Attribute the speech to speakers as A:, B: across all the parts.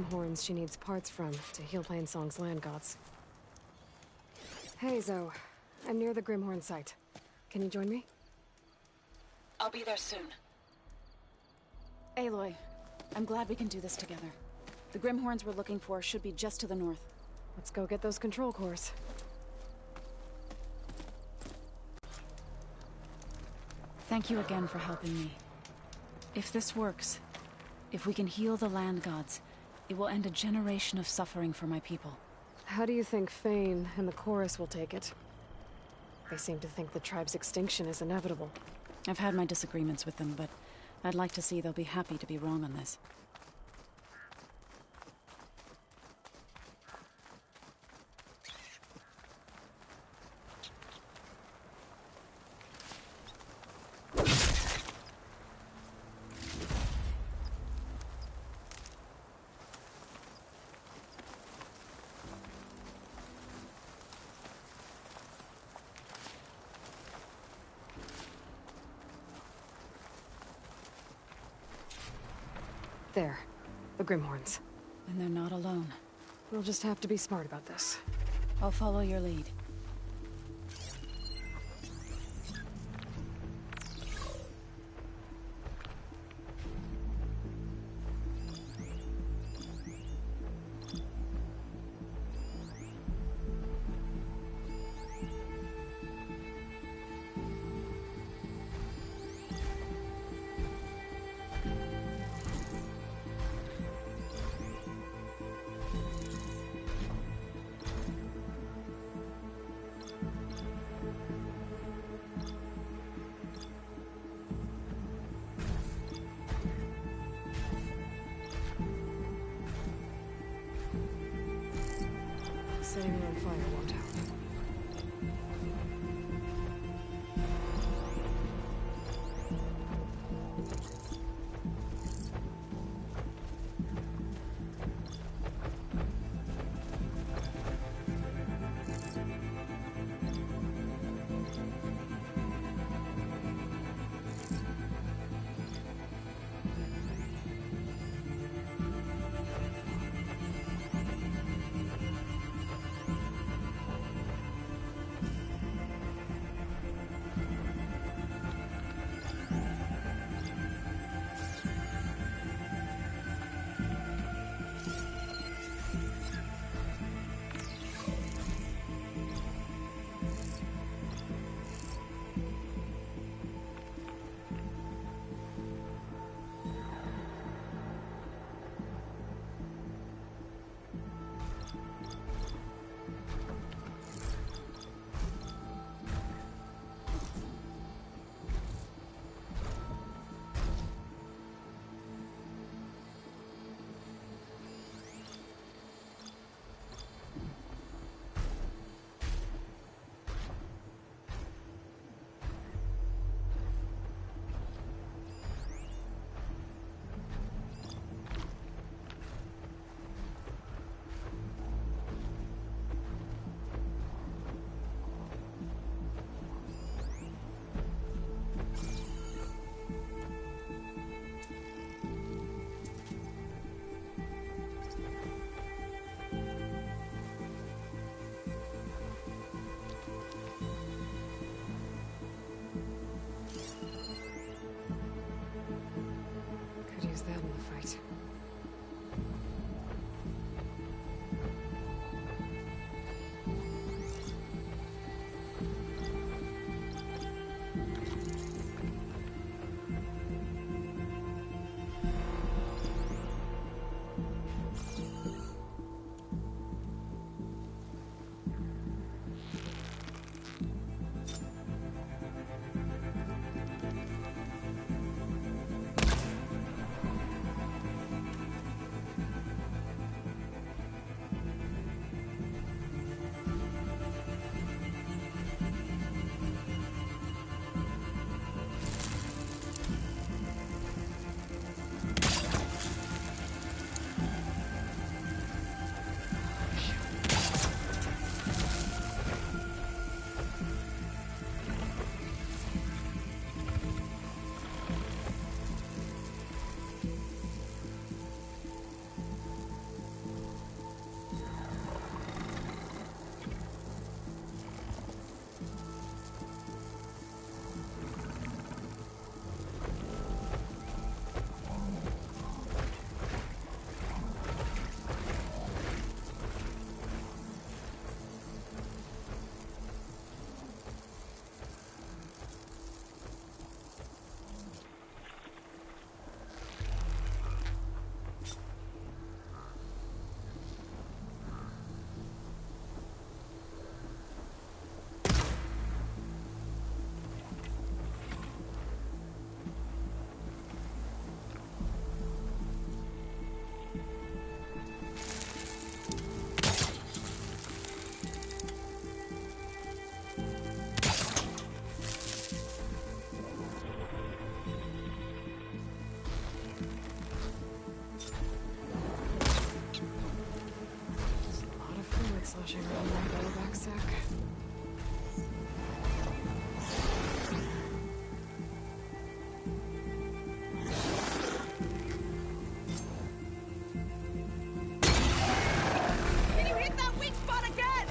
A: horns she needs parts from to heal Plainsong's land gods. Hey, Zoe. I'm near the Grimhorn site. Can you join me?
B: I'll be there soon. Aloy, I'm glad we can do this together. The Grimhorns we're looking for should be just to the north.
A: Let's go get those control cores.
B: Thank you again for helping me. If this works, if we can heal the land gods, it will end a generation of suffering for my people.
A: How do you think Fane and the Chorus will take it? They seem to think the tribe's extinction is inevitable.
B: I've had my disagreements with them, but I'd like to see they'll be happy to be wrong on this.
A: There. The Grimhorns.
B: And they're not alone.
A: We'll just have to be smart about this.
B: I'll follow your lead.
A: Setting it on fire won't help. Could use that in the fight. Watching on my back sack.
C: Can you hit that weak spot again?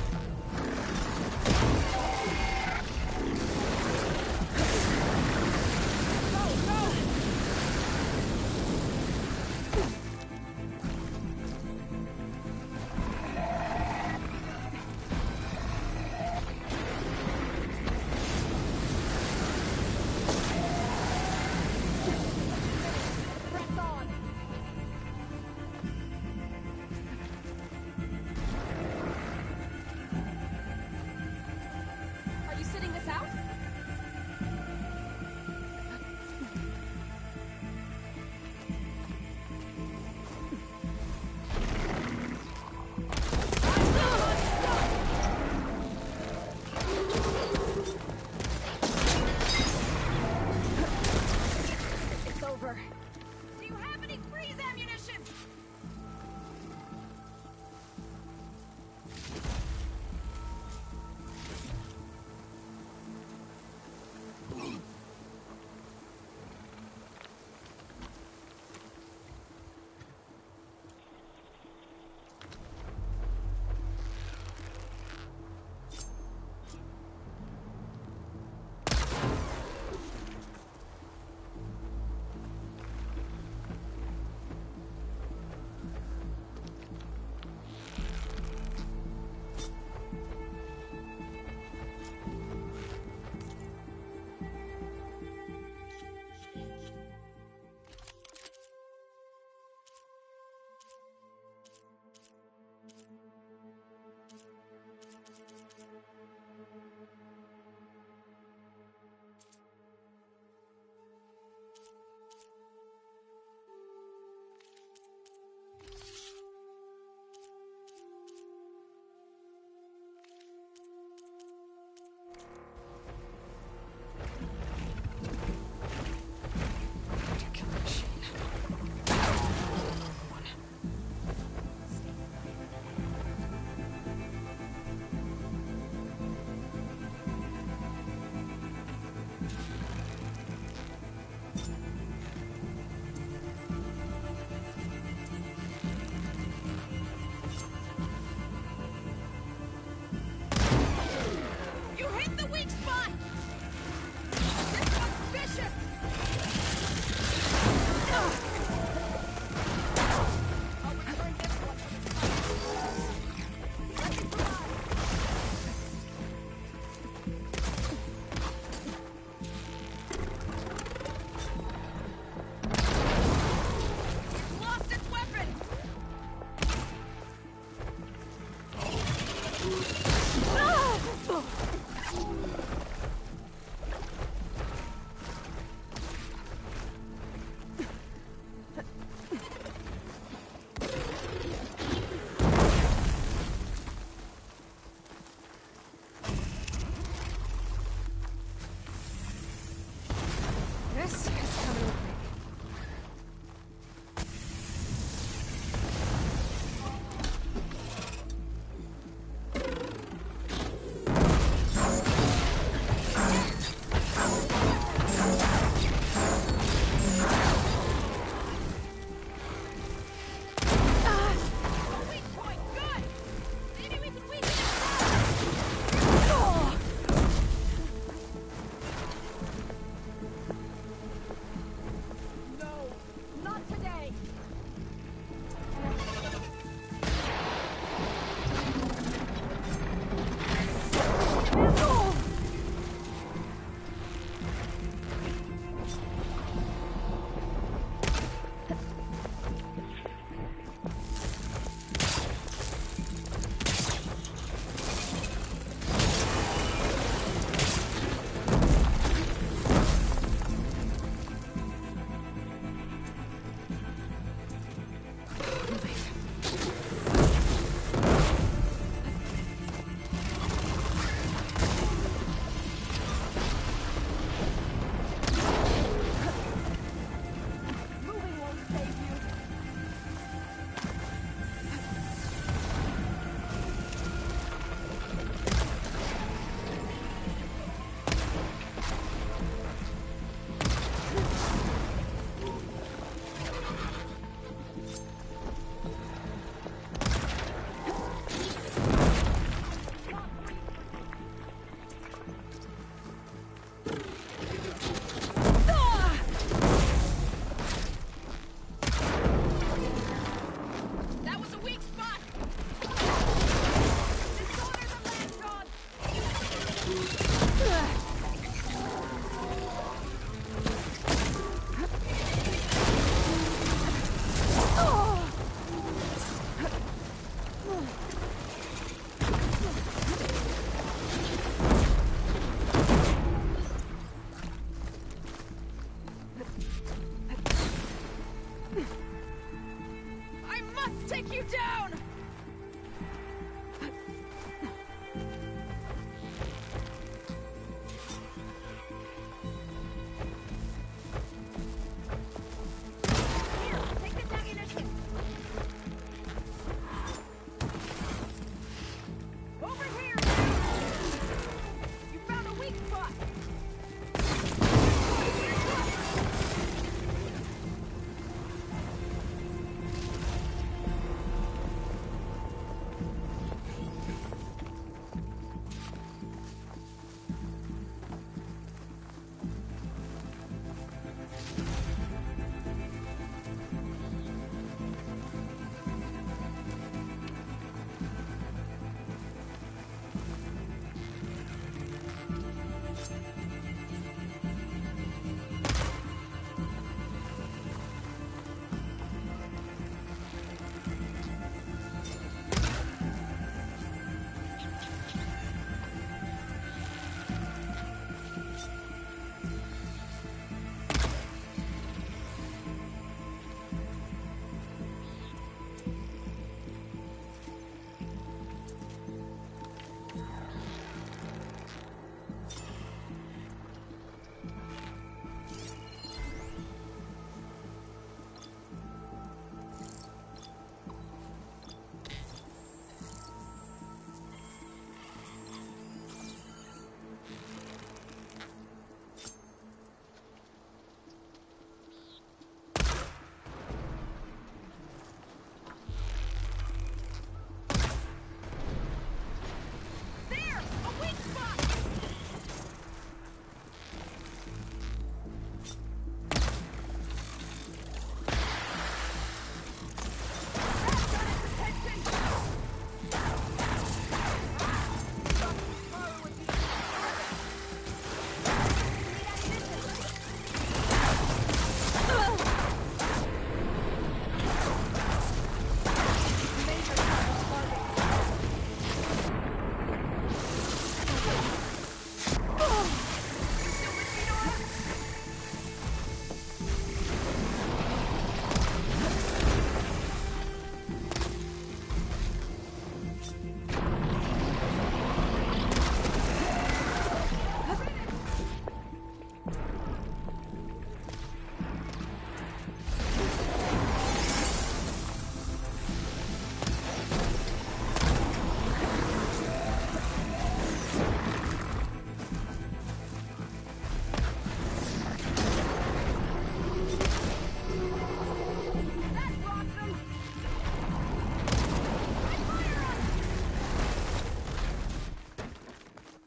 C: Go, go!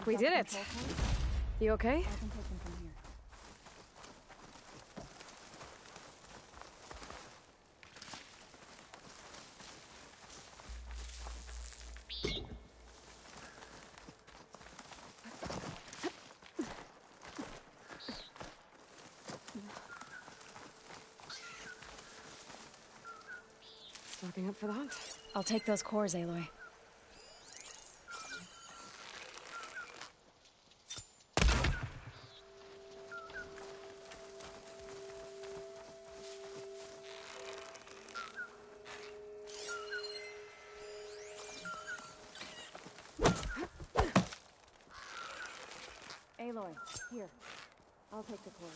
A: We did it! You okay?
B: I can take them from here.
A: Stocking up for the hunt.
B: I'll take those cores, Aloy. Aloy, here. I'll take the cores.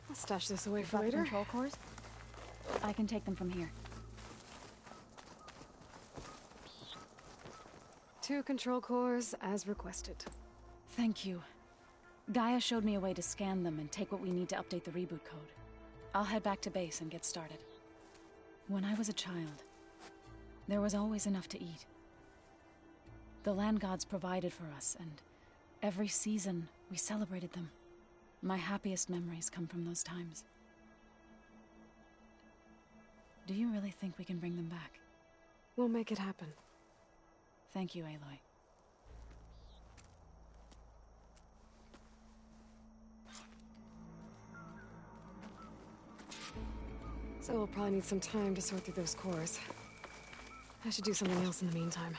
A: I'll stash this away for
B: Got the
A: later.
B: control cores? I can take them from here.
A: 2 control cores, as requested.
B: Thank you. Gaia showed me a way to scan them and take what we need to update the reboot code. I'll head back to base and get started. When I was a child, there was always enough to eat. The land gods provided for us, and every season we celebrated them. My happiest memories come from those times. Do you really think we can bring them back?
A: We'll make it happen.
B: Thank you, Aloy.
A: So we'll probably need some time to sort through those cores. I should do something else in the meantime.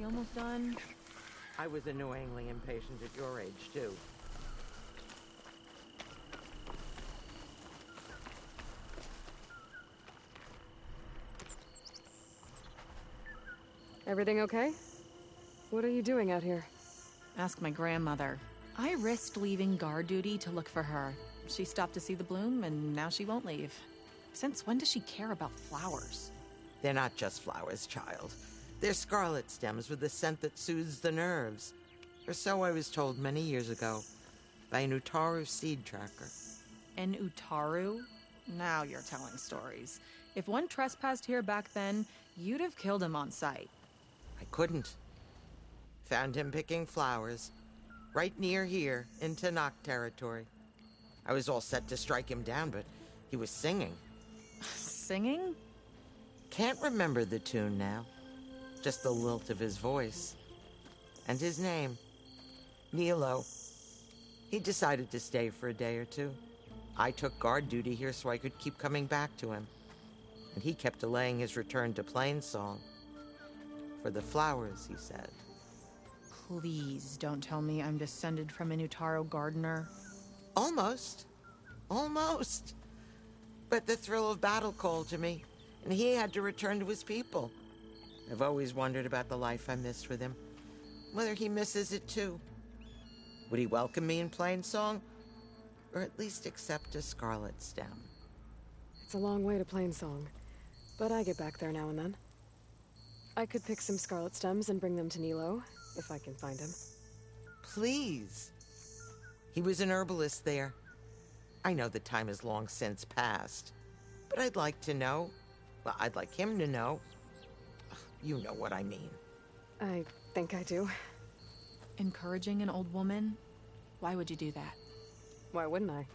D: almost done?
E: I was annoyingly impatient at your age, too.
A: Everything okay? What are you doing out here?
D: Ask my grandmother. I risked leaving guard duty to look for her. She stopped to see the bloom, and now she won't leave. Since when does she care about flowers?
E: They're not just flowers, child. They're scarlet stems with a scent that soothes the nerves. Or so I was told many years ago by an Utaru seed tracker.
D: An Utaru? Now you're telling stories. If one trespassed here back then, you'd have killed him on sight.
E: I couldn't. Found him picking flowers, right near here, in Tanakh territory. I was all set to strike him down, but he was singing.
D: Singing?
E: Can't remember the tune now. Just the lilt of his voice. And his name. Nilo. He decided to stay for a day or two. I took guard duty here so I could keep coming back to him. And he kept delaying his return to Plainsong. For the flowers, he said.
D: Please don't tell me I'm descended from an Utaru gardener.
E: Almost. Almost. But the thrill of battle called to me, and he had to return to his people. I've always wondered about the life I missed with him. Whether he misses it too. Would he welcome me in Plainsong? Or at least accept a scarlet stem?
A: It's a long way to Plainsong, but I get back there now and then. I could pick some scarlet stems and bring them to Nilo, if I can find him.
E: Please. He was an herbalist there. I know the time has long since passed, but I'd like to know. Well, I'd like him to know. You know what I mean.
A: I think I do.
D: Encouraging an old woman? Why would you do that?
A: Why wouldn't I?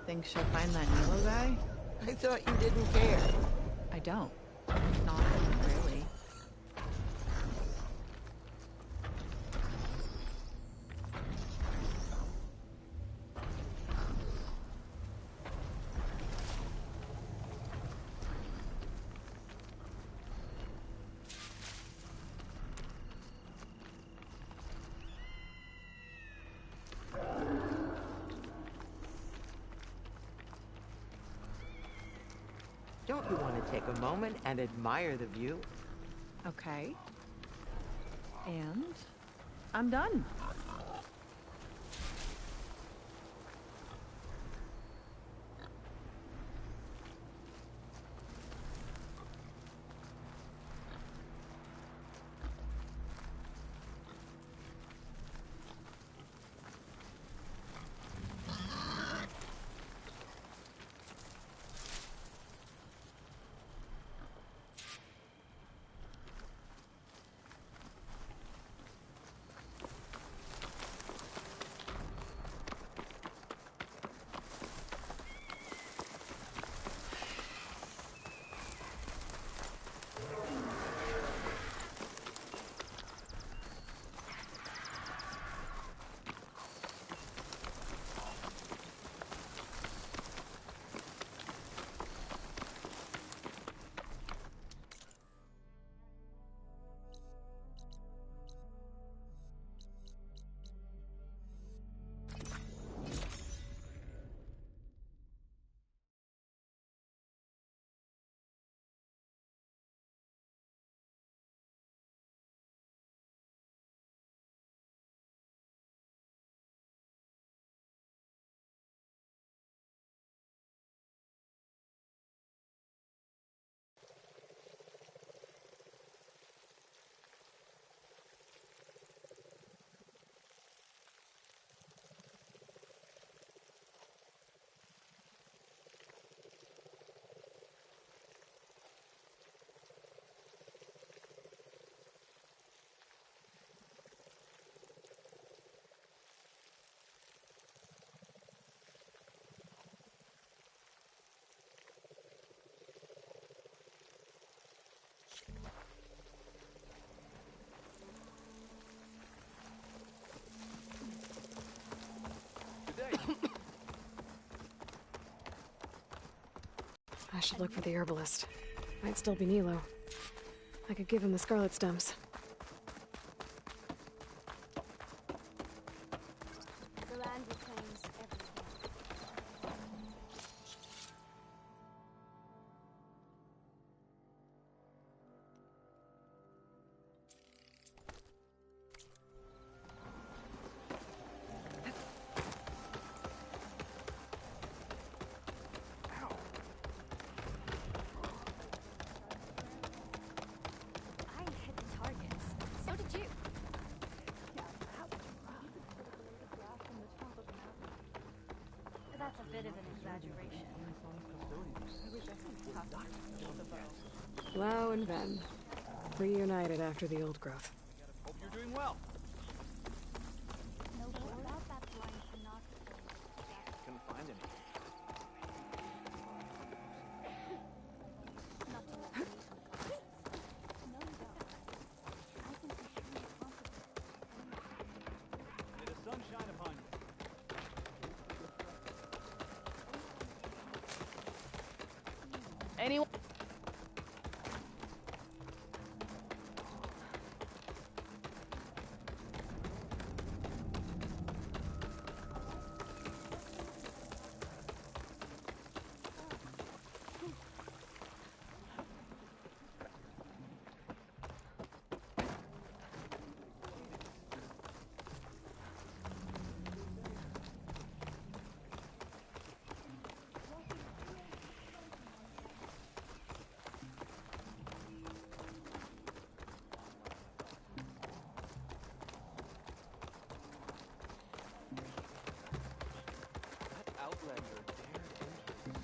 D: Think she'll find that Nilo guy?
E: I thought you didn't care.
D: I don't. Not really.
E: Don't you want to take a moment and admire the view?
D: Okay. And I'm done.
A: I should look for the herbalist. Might still be Nilo. I could give him the scarlet stems.
F: The land reclaims everything. I hit the targets. So did you. That's a bit of an exaggeration.
A: Lau and Ven. Reunited after the old growth.
G: Hope you're doing well.
F: No, what about that blind Canuck thing?
G: Couldn't find any.
F: Not to let me on the conscience. No, you don't. I think we should be responsible.
G: May the sun shine upon you.
D: Anyone?
G: That outlander dared enter.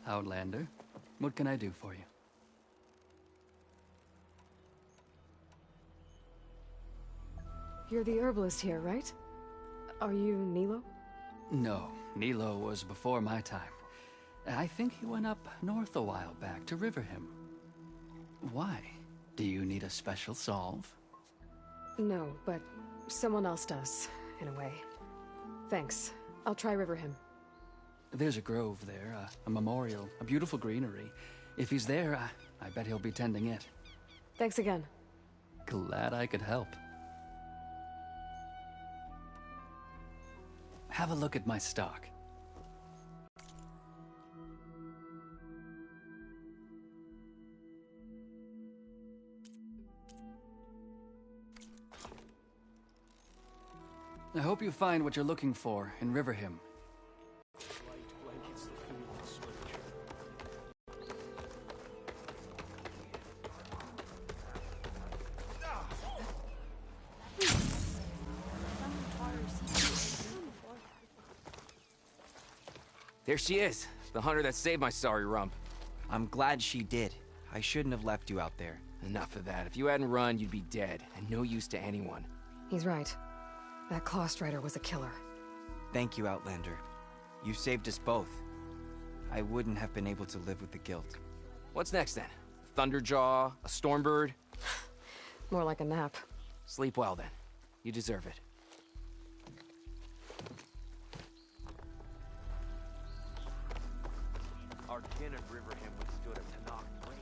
H: Outlander, what can I do for you?
A: You're the herbalist here, right? Are you Nilo?
H: No, Nilo was before my time. I think he went up north a while back to Riverhim. Why? Do you need a special solve?
A: No, but someone else does, in a way. Thanks. I'll try Riverhim.
H: There's a grove there, a memorial, a beautiful greenery. If he's there, I bet he'll be tending it.
A: Thanks again.
H: Glad I could help. Have a look at my stock. I hope you find what you're looking for in Riverhim.
G: Light blankets the food and stranger.
I: There she is, the hunter that saved my sorry rump.
J: I'm glad she did. I shouldn't have left you out there.
I: Enough of that. If you hadn't run, you'd be dead, and no use to anyone.
A: He's right. That Claw Strider was a killer.
J: Thank you, Outlander. You saved us both. I wouldn't have been able to live with the guilt.
I: What's next then? Thunderjaw? A Stormbird?
A: More like a nap.
I: Sleep well then. You deserve it.
G: Our kin at Riverham withstood a Tanakh blade.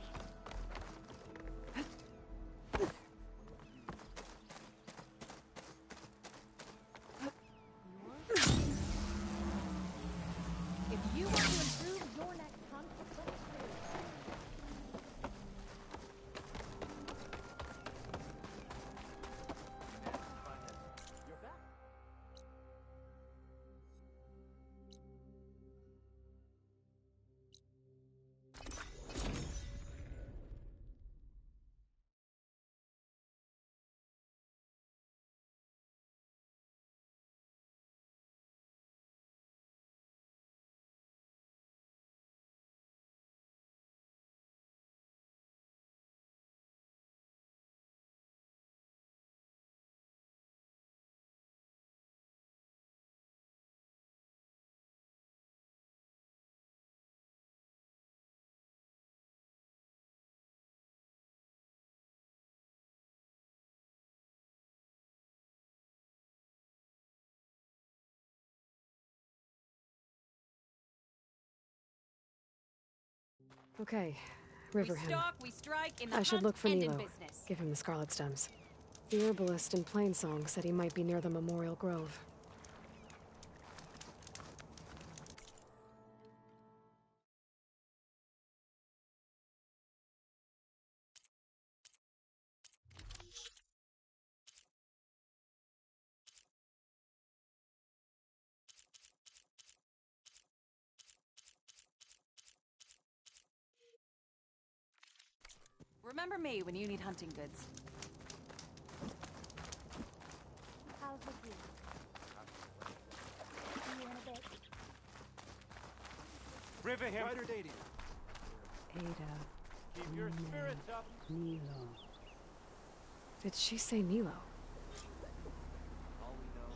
C: If you want to improve your next conflict, let's do it.
G: You're back.
A: Okay,
C: We
A: River him.
C: stalk, we strike, in the
A: I should
C: hunt
A: look for
C: and in
A: Nilo.
C: business.
A: Give him the scarlet stems. The herbalist in Plainsong said he might be near the Memorial Grove.
C: Remember me when you need hunting goods.
F: How's the view? See you in a bit.
G: River him. Rider dating.
K: Ada,
G: Keep your spirits up.
K: Nilo.
A: Did she say Nilo?
G: All we know.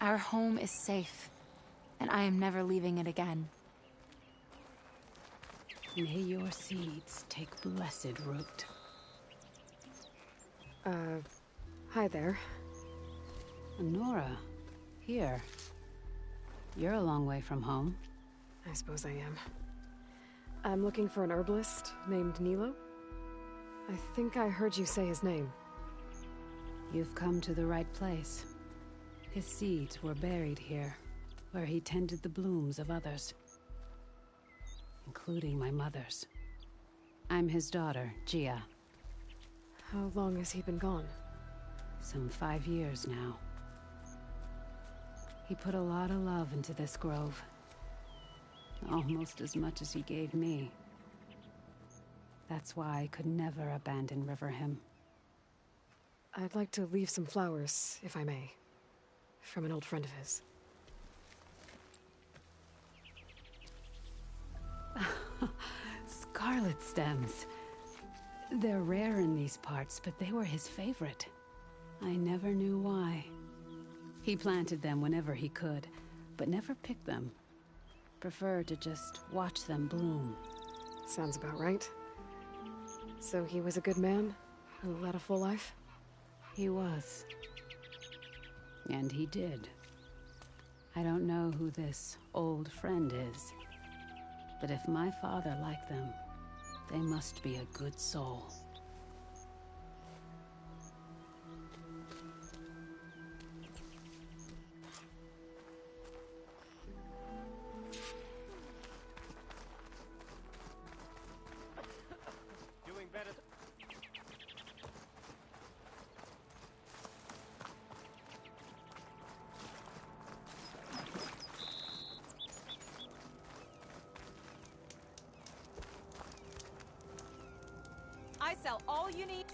L: Our home is safe, and I am never leaving it again.
K: May your seeds take blessed root.
A: Hi there.
K: Nora, here. You're a long way from home.
A: I suppose I am. I'm looking for an herbalist named Nilo. I think I heard you say his name.
K: You've come to the right place. His seeds were buried here, where he tended the blooms of others, including my mother's. I'm his daughter, Gia.
A: How long has he been gone?
K: Some 5 years now. He put a lot of love into this grove. Almost as much as he gave me. That's why I could never abandon Riverhim.
A: I'd like to leave some flowers, if I may. From an old friend of his.
K: Scarlet stems. They're rare in these parts, but they were his favorite. I never knew why. He planted them whenever he could, but never picked them. Preferred to just watch them bloom.
A: Sounds about right. So he was a good man who led a full life?
K: He was. And he did. I don't know who this old friend is, but if my father liked them, they must be a good soul.
G: Doing better.
C: I sell all you need.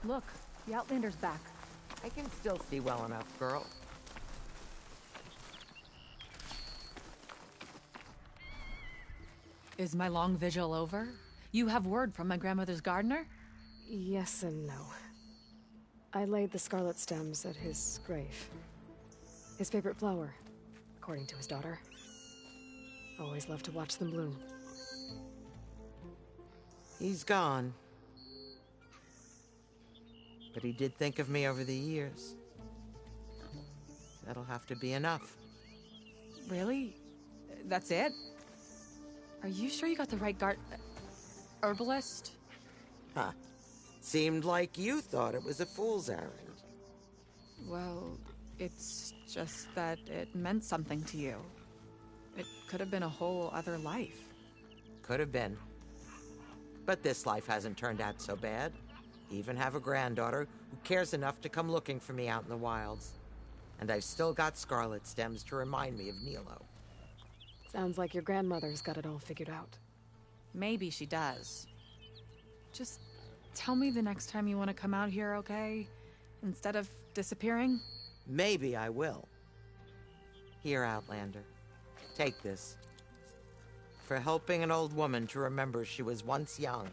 C: Look, the Outlander's back.
E: I can still see well enough, girl.
D: Is my long vigil over? You have word from my grandmother's gardener?
A: Yes and no. I laid the scarlet stems at his grave. His favorite flower, according to his daughter. Always loved to watch them bloom.
E: He's gone. But he did think of me over the years. That'll have to be enough.
D: Really? That's it? Are you sure you got the right herbalist?
E: Huh. Seemed like you thought it was a fool's errand.
D: Well, it's just that it meant something to you. It could have been a whole other life.
E: Could have been. But this life hasn't turned out so bad. Even have a granddaughter who cares enough to come looking for me out in the wilds. And I've still got scarlet stems to remind me of Nilo.
A: Sounds like your grandmother's got it all figured out.
D: Maybe she does. Just tell me the next time you want to come out here, okay? Instead of disappearing?
E: Maybe I will. Here, Outlander. Take this. For helping an old woman to remember she was once young.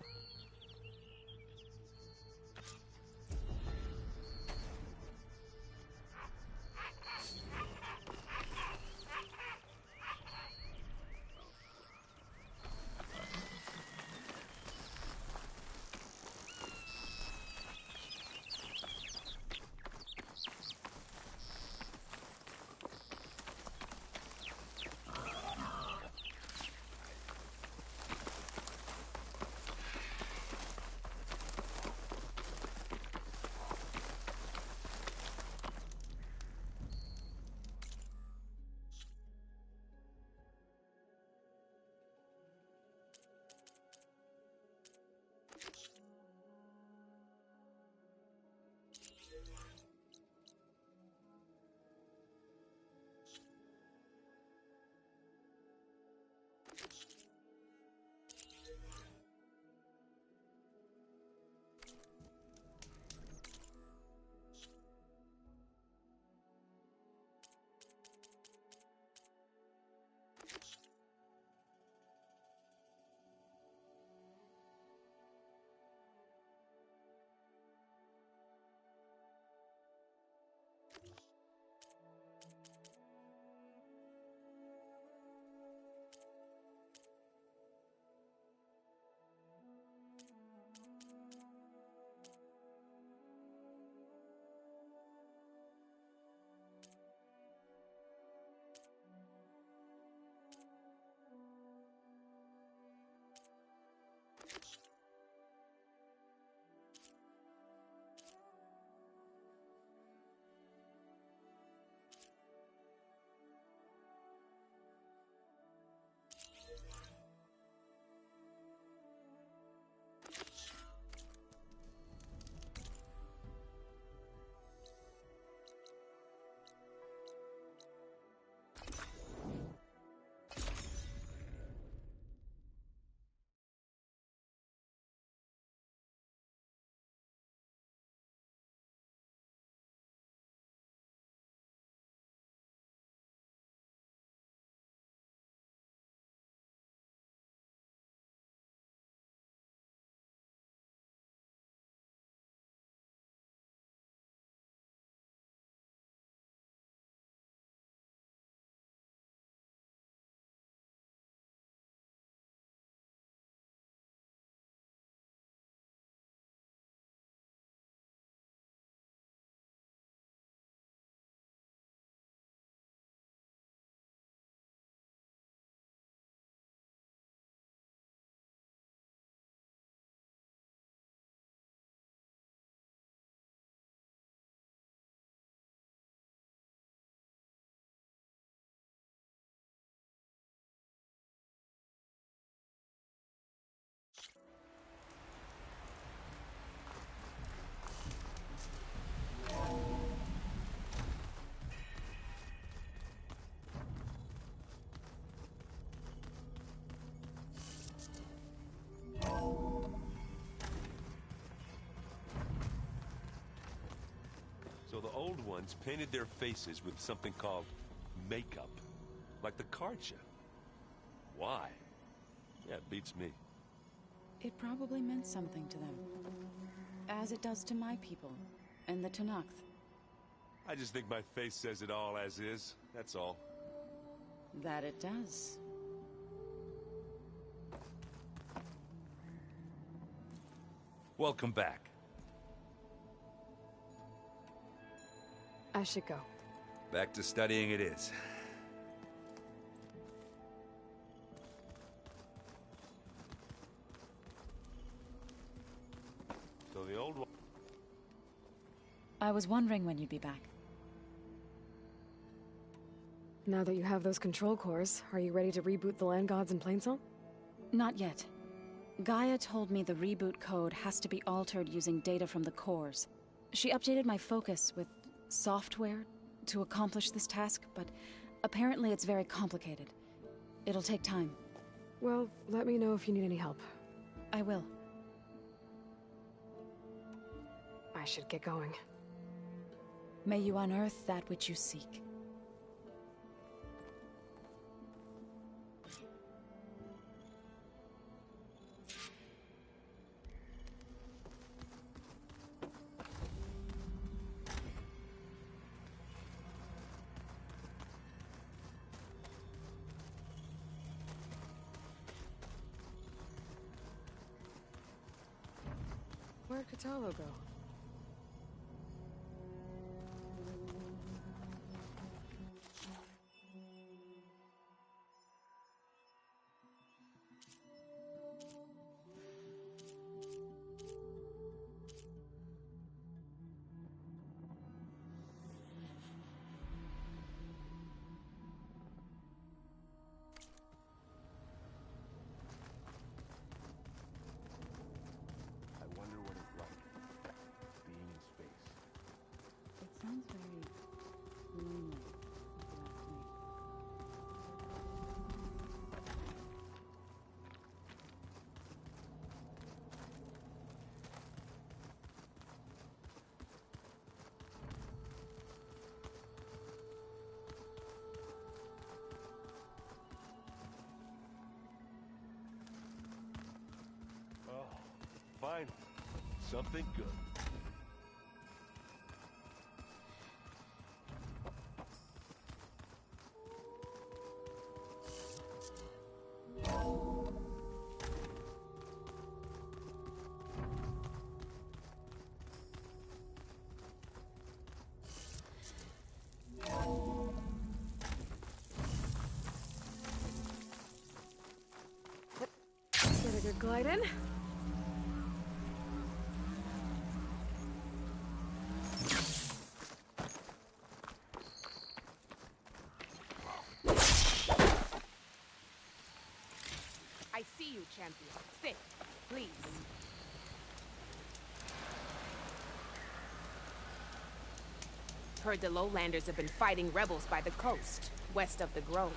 M: Old Ones painted their faces with something called makeup. Like the Karcha. Why? Yeah, it beats me.
B: It probably meant something to them. As it does to my people, and the Tenakth.
M: I just think my face says it all as is, that's all.
B: That it does.
M: Welcome back.
A: I should go.
M: Back to studying it is. So the old one...
B: I was wondering when you'd be back.
A: Now that you have those control cores, are you ready to reboot the land gods in Plainsong?
B: Not yet. Gaia told me the reboot code has to be altered using data from the cores. She updated my focus with software to accomplish this task, but apparently it's very complicated. It'll take time.
A: Well, let me know if you need any help.
B: I will.
A: I should get going.
B: May you unearth that which you seek.
A: Where'd Katalo go?
G: I wonder what it's like, being in space.
K: It sounds very lonely, if you ask me.
M: Oh, finally. Something good.
A: Get a good glide in.
N: I see you, champion. Sit, please. Heard the lowlanders have been fighting rebels by the coast, west of the grove.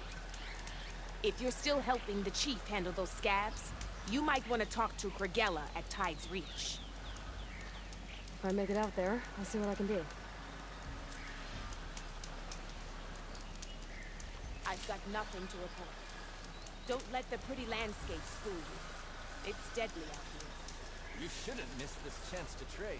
N: If you're still helping the chief handle those scabs, you might want to talk to Kragella at Tide's Reach.
A: If I make it out there, I'll see what I can do.
N: I've got nothing to report. Don't let the pretty landscapes fool you. It's deadly out here.
O: You shouldn't miss this chance to trade.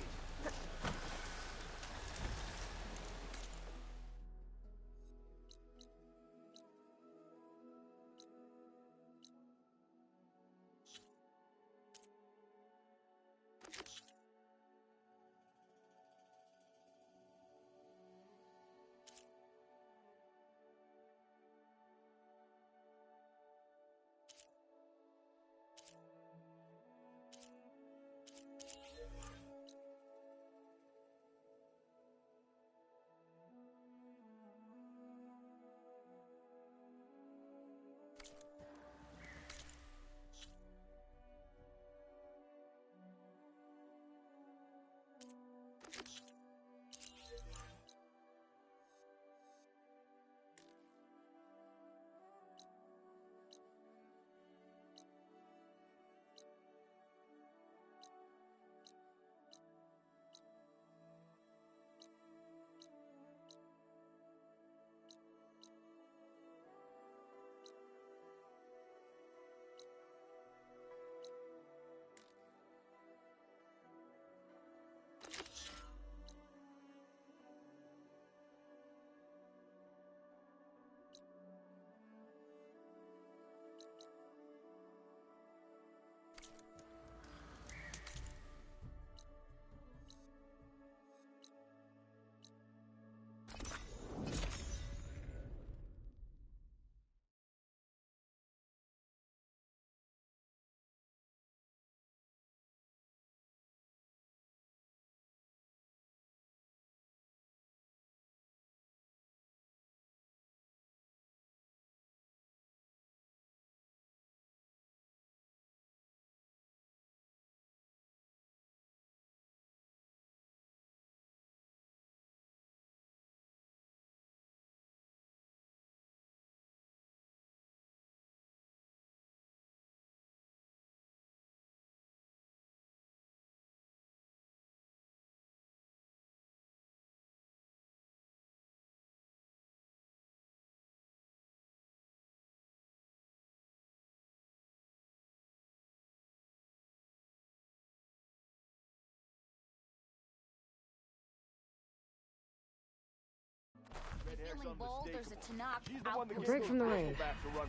C: rolling bowl, there's a Tanakh
A: A break from the rain.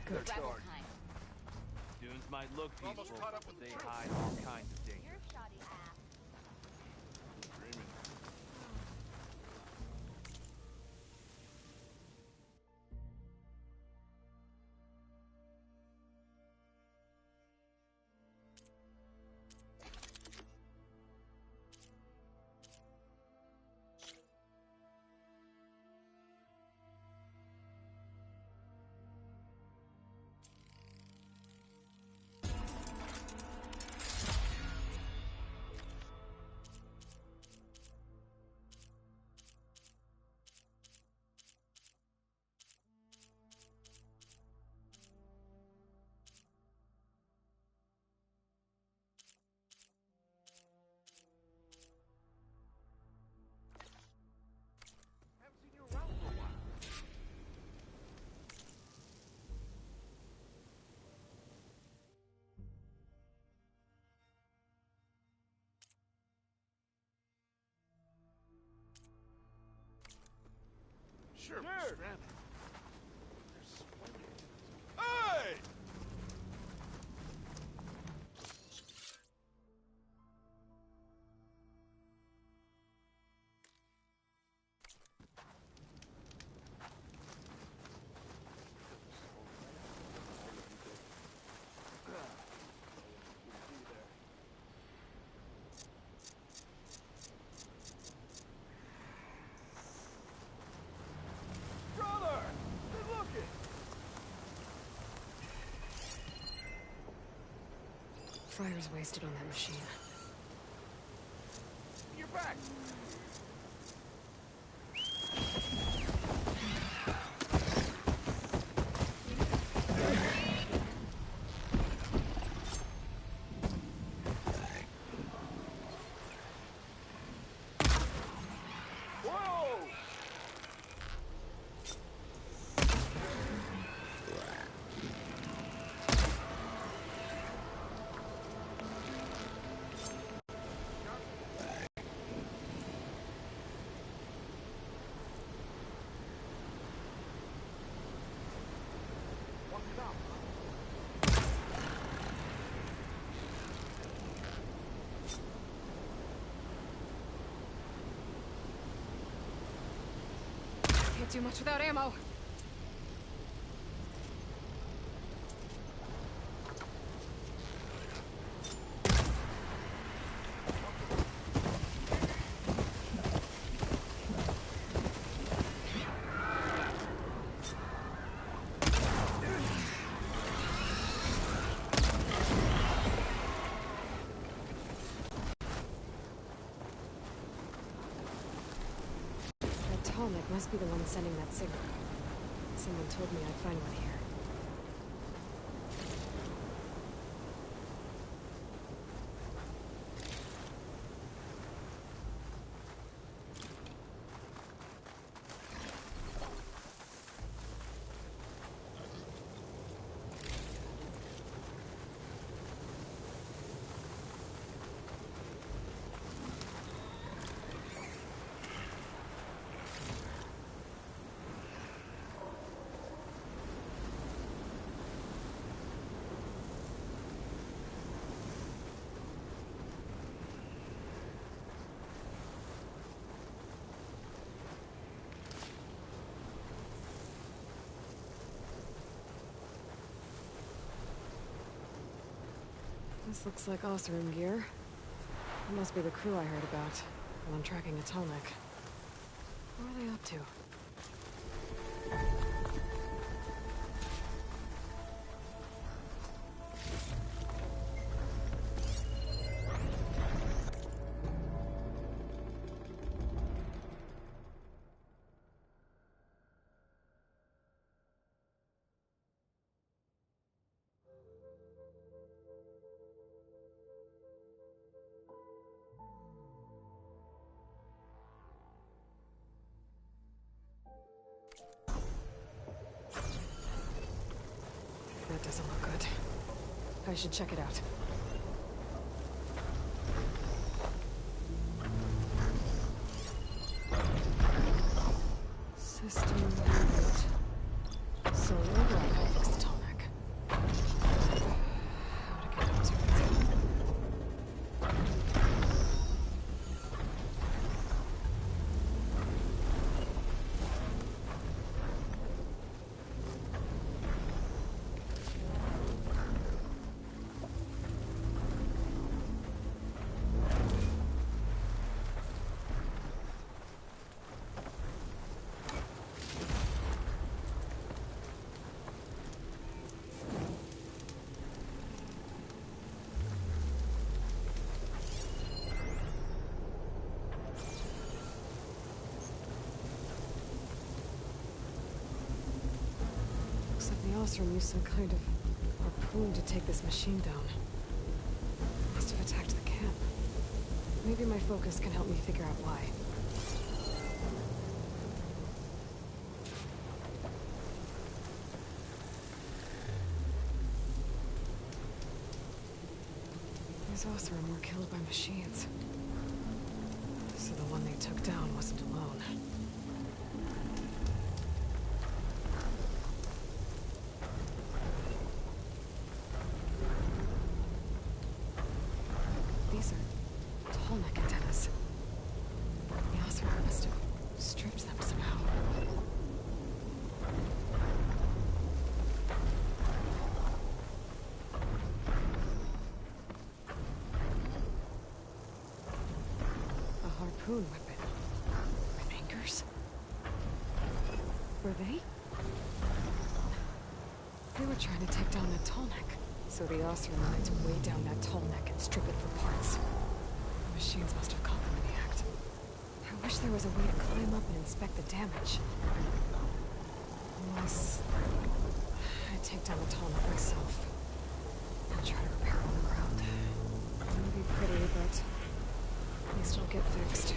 A: Good.
C: Rebel kind.
O: Dunes might look peaceful, but they hide all kinds of danger.
C: You're shoddy ass.
O: Dreaming.
M: Sure, Mr. Rabbit. They're splendid. Hey! Brother! Good looking!
A: Fire's wasted on that machine.
M: You're back! Whoa!
A: Can't do much without ammo. Atomic must be the one sending that signal. Someone told me I'd find one here. This looks like Oseram gear. It must be the crew I heard about while I'm tracking Atomic. What are they up to? That doesn't look good. I should check it out. System Osram used some kind of harpoon to take this machine down. Must have attacked the camp. Maybe my focus can help me figure out why. These Osram were killed by machines. So the one they took down wasn't alone. These are tall-neck antennas. The Osram must have stripped them somehow. A harpoon weapon. With anchors? Were they? They were trying to take down that tall neck. So the Osram wanted to weigh down that tall neck and strip it for parts. The machines must have caught them in the act. I wish there was a way to climb up and inspect the damage. Unless I take down the tall neck myself and try to repair it on the ground. It wouldn't be pretty, but at least it'll get fixed.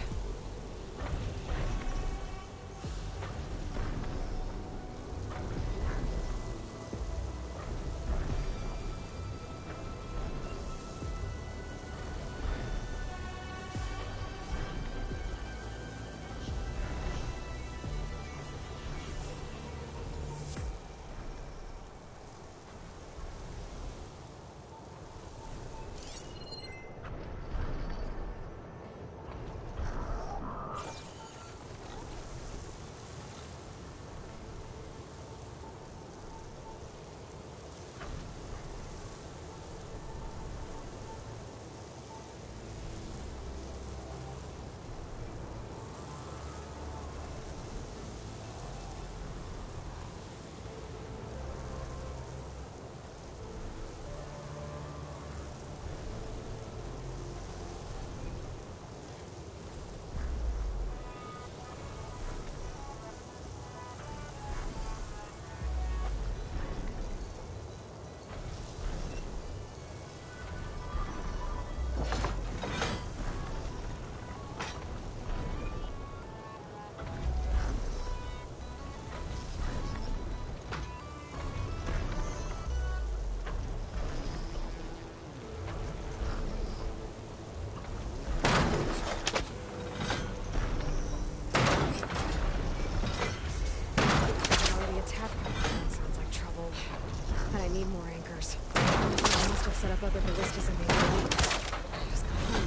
A: Set up other ballistas in the area. I just got home.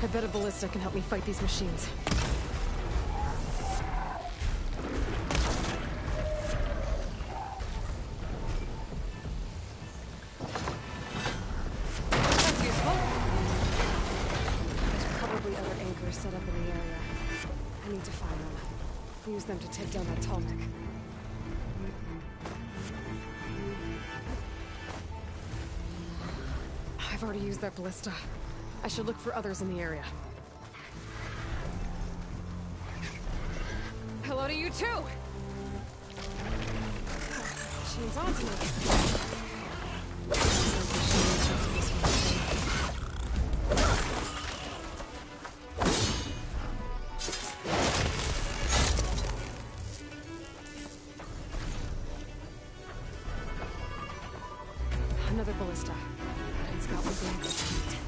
A: I bet a ballista can help me fight these machines. Set up in the area. I need to find them. Use them to take down that tall neck. I've already used that ballista. I should look for others in the area. Hello to you too! Machine's on to me. Another ballista. It's got one damn good speed.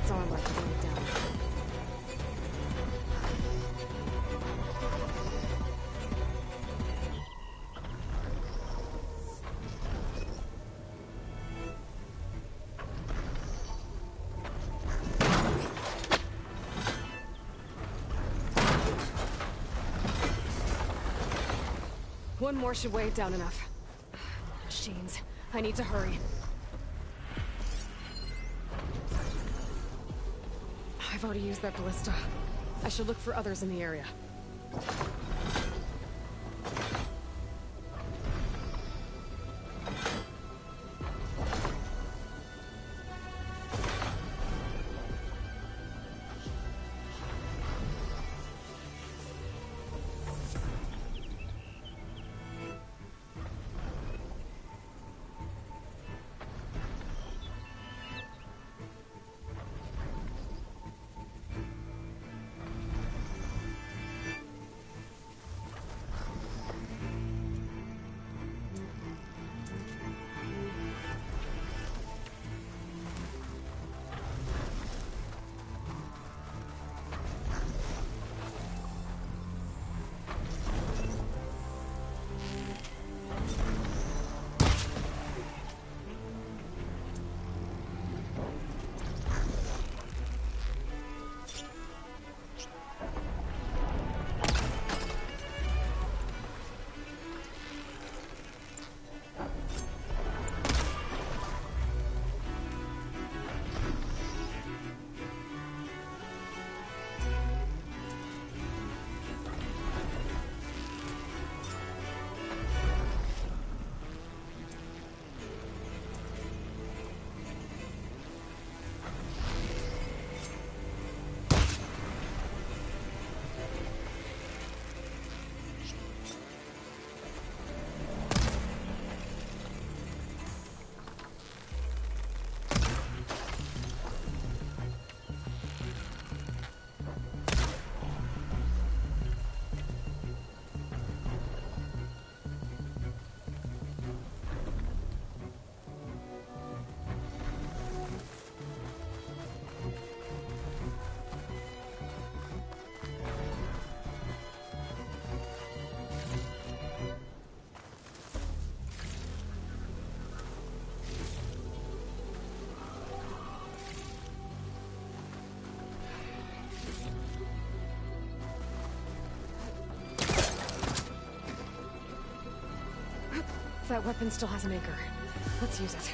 A: its armor to bring it down. One more should weigh it down enough. Machines. I need to hurry. I've already used that ballista. I should look for others in the area. That weapon still has an anchor. Let's use it.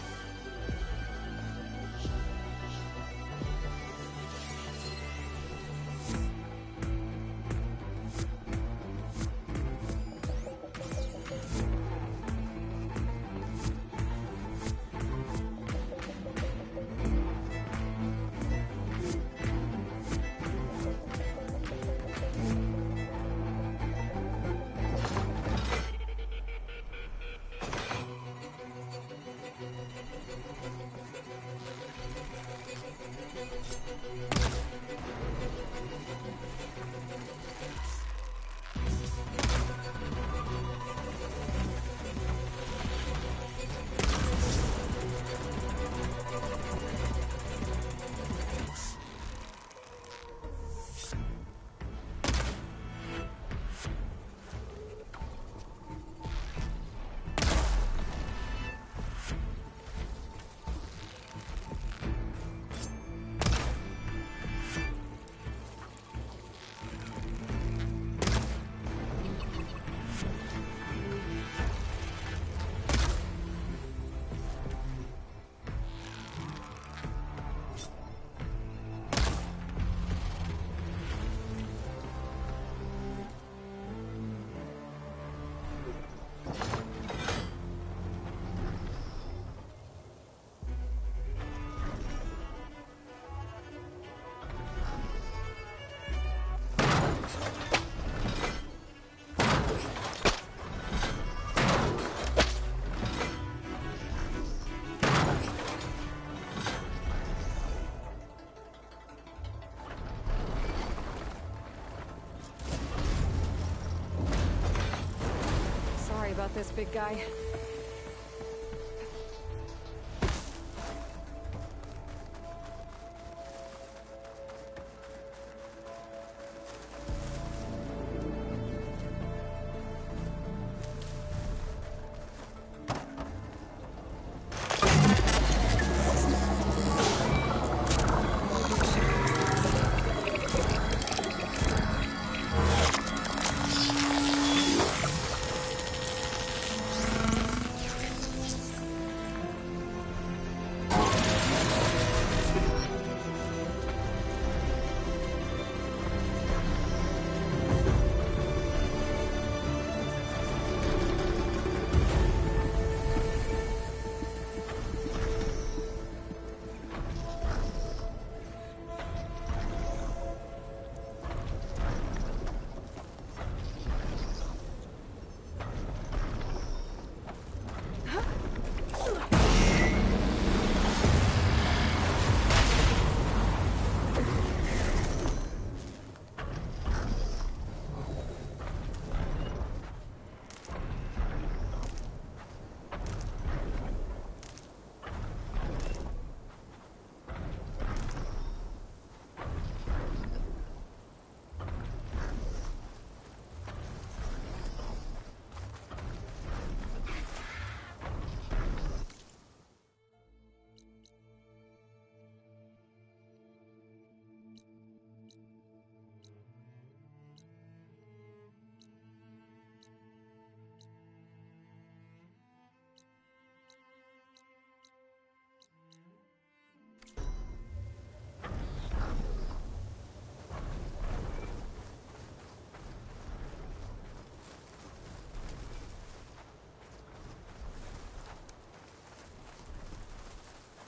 A: About this big guy.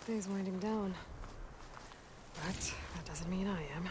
A: day's winding down. But that doesn't mean I am.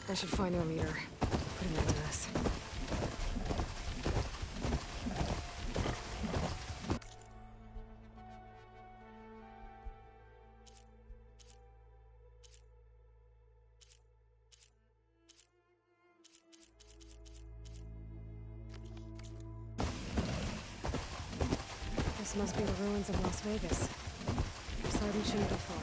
A: I should find their leader. Put him into this. must be the ruins of Las Vegas. Poseidon shouldn't be far.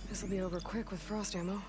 A: This'll be over quick with frost ammo.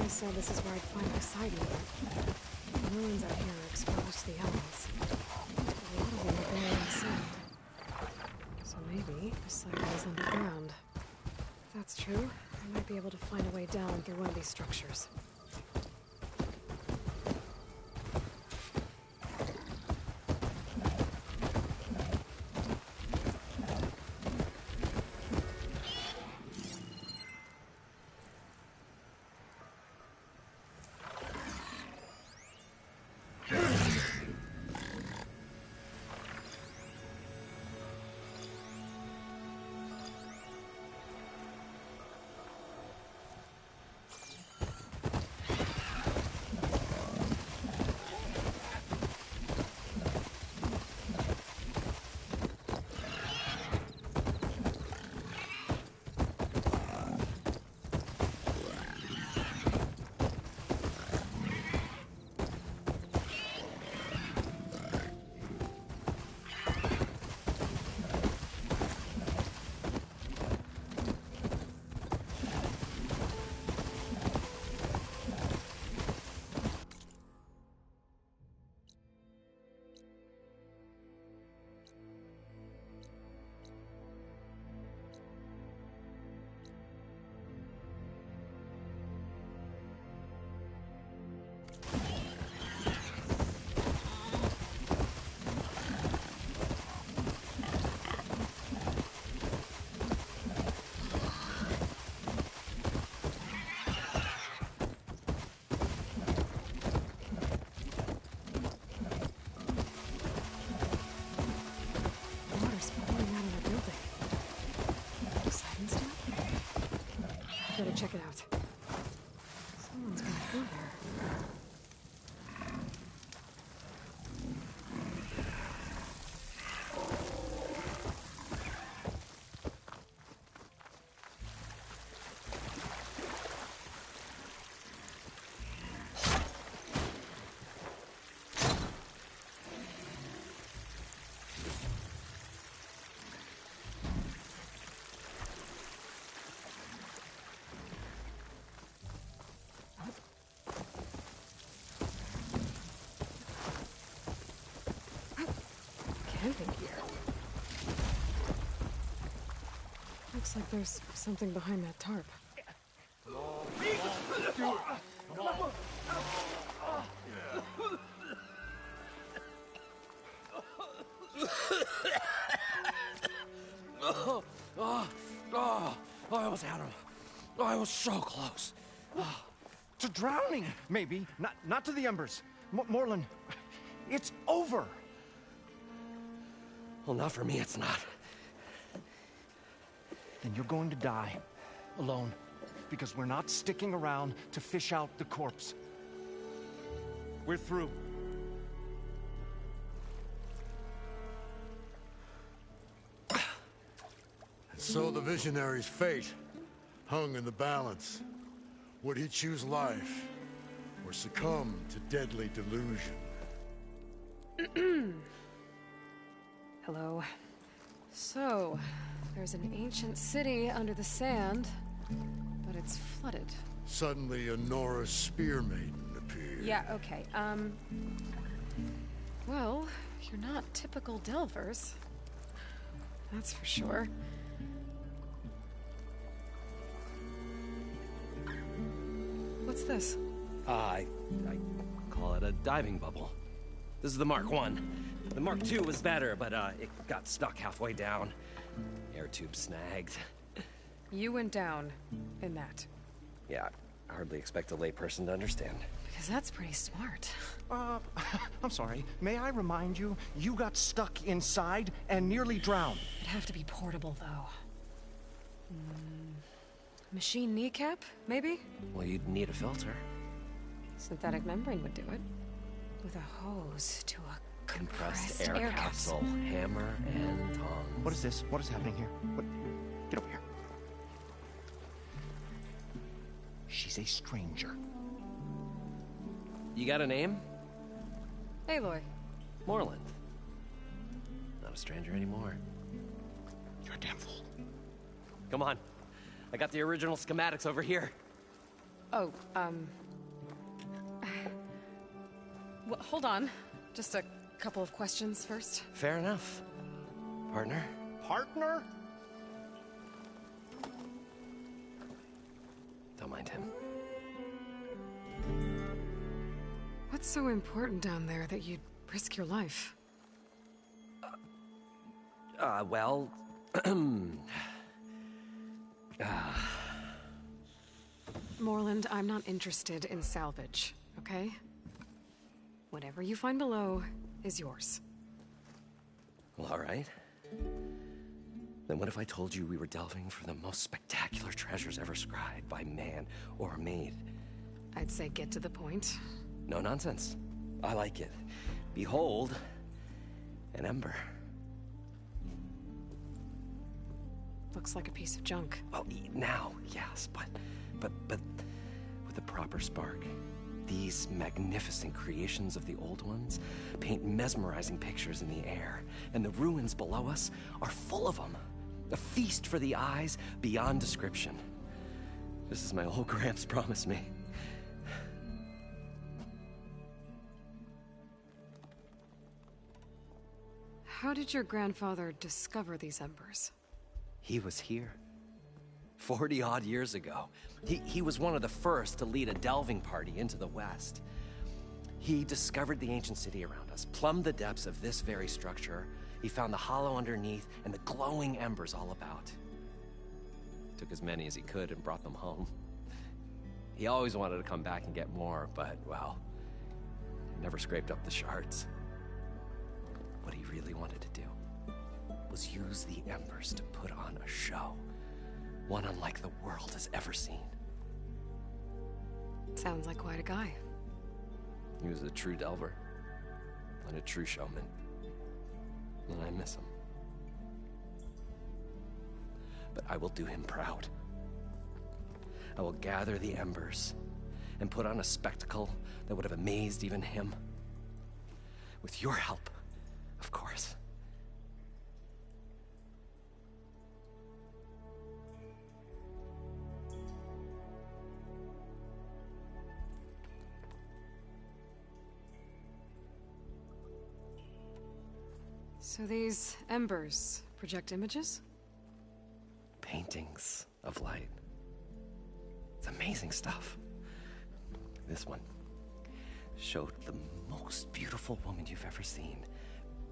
A: Said this is where I'd find Poseidon, but the ruins out here are exposed to the elements. A lot of them are buried in the sand. So maybe Poseidon is underground. If that's true, I might be able to find a way down through one of these structures. Check it out. Someone's gone through there. Camping here. Looks like there's something behind that tarp.
P: I almost had him. I was so close. To drowning, maybe. Not to the embers. Morlun, it's over.
G: Well, not for me, it's not.
P: Then you're going to die. Alone. Because we're not sticking around to fish out the corpse. We're through.
Q: So the visionary's fate hung in the balance. Would he choose life, or succumb to deadly delusion?
A: Hello. So, there's an ancient city under the sand, but it's flooded.
Q: Suddenly, a Nora spear maiden appeared.
A: Yeah, okay, well, you're not typical Delvers. That's for sure. What's this?
R: I call it a diving bubble. This is the Mark 1. The Mark 2 was better, but it got stuck halfway down. Air tube snagged.
A: You went down in that.
R: Yeah, I hardly expect a layperson to understand.
A: Because that's pretty smart.
P: I'm sorry. May I remind you, you got stuck inside and nearly drowned.
A: It'd have to be portable, though. Machine kneecap, maybe?
R: Well, you'd need a filter.
A: Synthetic membrane would do it. With a hose to a compressed
R: air capsule. Hammer and tongs.
P: What is this? What is happening here? What? Get over here. She's a stranger.
R: You got a name?
A: Aloy.
R: Moreland. Not a stranger anymore.
P: You're a damn fool.
R: Come on. I got the original schematics over here.
A: Oh, well, hold on. Just a couple of questions first.
R: Fair enough. Partner?
P: Partner?
R: Don't mind him.
A: What's so important down there that you'd risk your life?
R: Well...
A: Moreland, I'm not interested in salvage, okay? Whatever you find below is yours.
R: Well, all right. Then what if I told you we were delving for the most spectacular treasures ever scribed by man or maid?
A: I'd say get to the point.
R: No nonsense. I like it. Behold, an ember.
A: Looks like a piece of junk.
R: Well, now, yes, but with a proper spark. These magnificent creations of the old ones paint mesmerizing pictures in the air, and the ruins below us are full of them. A feast for the eyes beyond description. Just as my old Gramps promised me.
A: How did your grandfather discover these embers?
R: He was here. 40-odd years ago. He was one of the first to lead a delving party into the West. He discovered the ancient city around us, plumbed the depths of this very structure. He found the hollow underneath and the glowing embers all about. Took as many as he could and brought them home. He always wanted to come back and get more, but, well, he never scraped up the shards. What he really wanted to do was use the embers to put on a show. One unlike the world has ever seen.
A: Sounds like quite a guy.
R: He was a true delver, and a true showman. And I miss him. But I will do him proud. I will gather the embers and put on a spectacle that would have amazed even him. With your help, of course.
A: So these embers project images?
R: Paintings of light. It's amazing stuff. This one showed the most beautiful woman you've ever seen,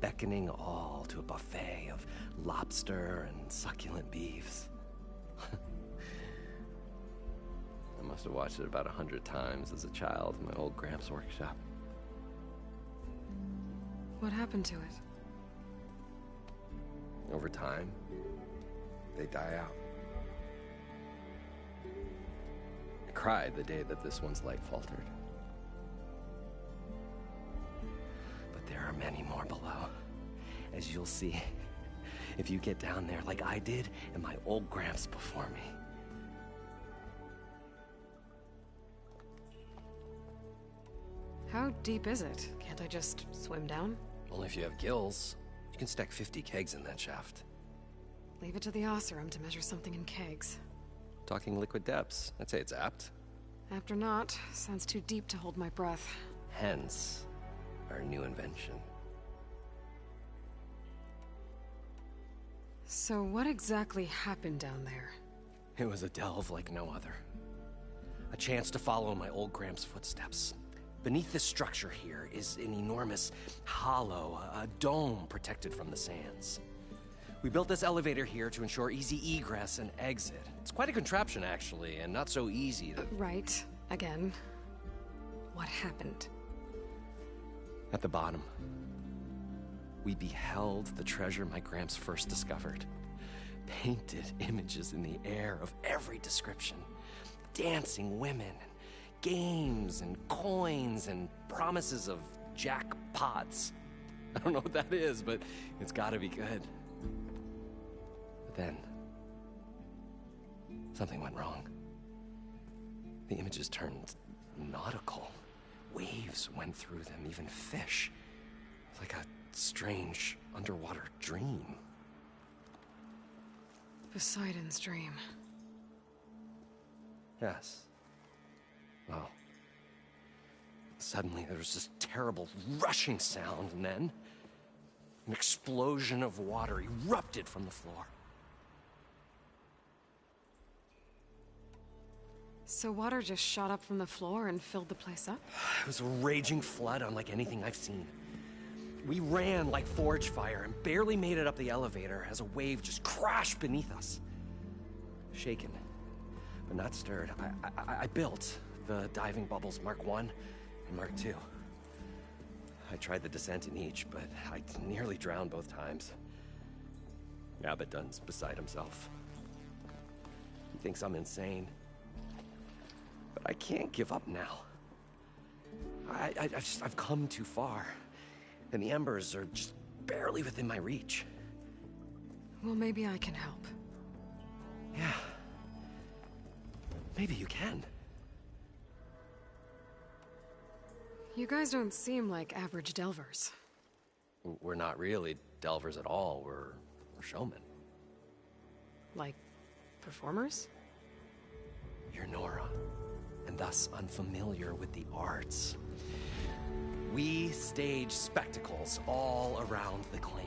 R: beckoning all to a buffet of lobster and succulent beefs. I must have watched it about 100 times as a child in my old Gramps' workshop.
A: What happened to it?
R: Over time, they die out. I cried the day that this one's light faltered. But there are many more below. As you'll see, if you get down there like I did and my old Gramps before me.
A: How deep is it? Can't I just swim down?
R: Only if you have gills. You can stack 50 kegs in that shaft.
A: Leave it to the Oseram to measure something in kegs.
R: Talking liquid depths, I'd say it's apt.
A: Apt or not, sounds too deep to hold my breath.
R: Hence, our new invention.
A: So what exactly happened down there?
R: It was a delve like no other. A chance to follow in my old Gramps' footsteps. Beneath this structure here is an enormous hollow, a dome protected from the sands. We built this elevator here to ensure easy egress and exit. It's quite a contraption, actually, and not so easy to...
A: Right. Again. What happened?
R: At the bottom, we beheld the treasure my Gramps first discovered. Painted images in the air of every description. Dancing women, games and coins and promises of jackpots. I don't know what that is, but it's gotta be good. But then, something went wrong. The images turned nautical. Waves went through them, even fish. It's like a strange underwater dream.
A: Poseidon's dream.
R: Yes. Well, suddenly there was this terrible rushing sound, and then an explosion of water erupted from the floor.
A: So water just shot up from the floor and filled the place up?
R: It was a raging flood unlike anything I've seen. We ran like forge fire and barely made it up the elevator as a wave just crashed beneath us. Shaken, but not stirred, I built the diving bubbles Mark I and Mark II. I tried the descent in each, but I nearly drowned both times. Abaddon's beside himself. He thinks I'm insane. But I can't give up now. I've come too far. And the embers are just barely within my reach.
A: Well, maybe I can help.
R: Yeah. Maybe you can.
A: You guys don't seem like average delvers.
R: We're not really delvers at all. We're showmen.
A: Like, performers?
R: You're Nora, and thus unfamiliar with the arts. We stage spectacles all around the claim.